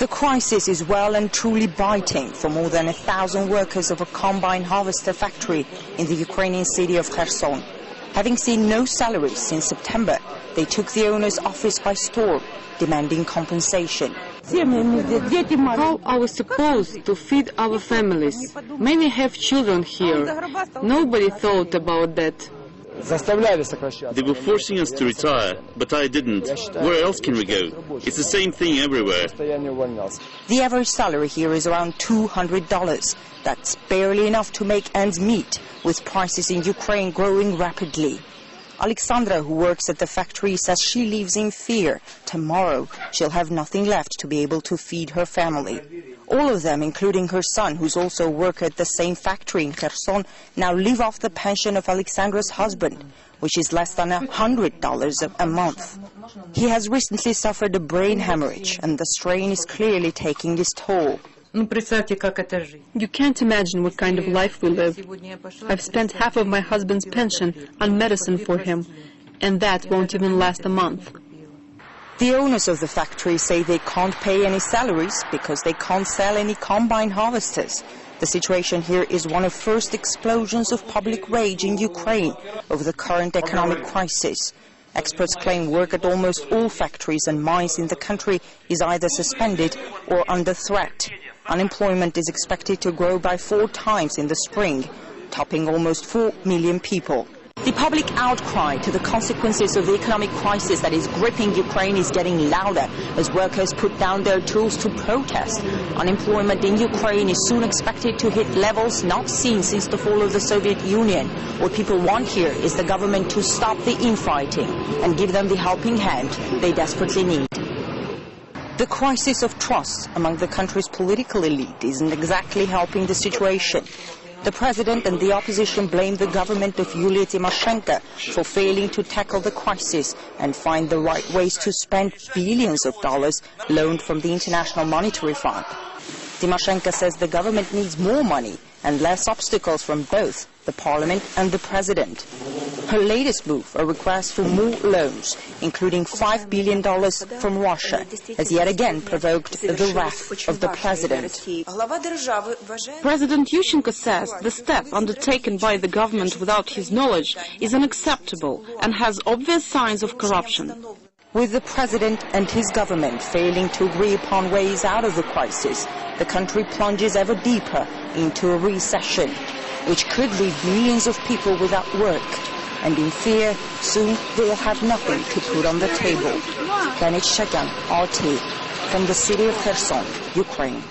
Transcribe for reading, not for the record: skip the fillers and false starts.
The crisis is well and truly biting for more than 1,000 workers of a combine harvester factory in the Ukrainian city of Kherson. Having seen no salaries since September, they took the owner's office by storm, demanding compensation. How are we supposed to feed our families? Many have children here. Nobody thought about that. They were forcing us to retire, but I didn't. Where else can we go? It's the same thing everywhere. The average salary here is around $200. That's barely enough to make ends meet, with prices in Ukraine growing rapidly. Alexandra, who works at the factory, says she lives in fear. Tomorrow, she'll have nothing left to be able to feed her family. All of them, including her son, who's also a worker at the same factory in Kherson, now live off the pension of Alexandra's husband, which is less than $100 a month. He has recently suffered a brain hemorrhage, and the strain is clearly taking its toll. You can't imagine what kind of life we live. I've spent half of my husband's pension on medicine for him, and that won't even last a month. The owners of the factory say they can't pay any salaries because they can't sell any combine harvesters. The situation here is one of first explosions of public rage in Ukraine over the current economic crisis. Experts claim work at almost all factories and mines in the country is either suspended or under threat. Unemployment is expected to grow by 4 times in the spring, topping almost 4 million people. The public outcry to the consequences of the economic crisis that is gripping Ukraine is getting louder as workers put down their tools to protest. Unemployment in Ukraine is soon expected to hit levels not seen since the fall of the Soviet Union. What people want here is the government to stop the infighting and give them the helping hand they desperately need. The crisis of trust among the country's political elite isn't exactly helping the situation. The president and the opposition blame the government of Yulia Tymoshenko for failing to tackle the crisis and find the right ways to spend billions of dollars loaned from the International Monetary Fund. Tymoshenko says the government needs more money and less obstacles from both the parliament and the president. Her latest move, a request for more loans, including $5 billion from Russia, has yet again provoked the wrath of the president. President Yushchenko says the step undertaken by the government without his knowledge is unacceptable and has obvious signs of corruption. With the president and his government failing to agree upon ways out of the crisis, the country plunges ever deeper into a recession, which could leave millions of people without work. And in fear, soon they will have nothing to put on the table. Leonid Shagan, RT, from the city of Kherson, Ukraine.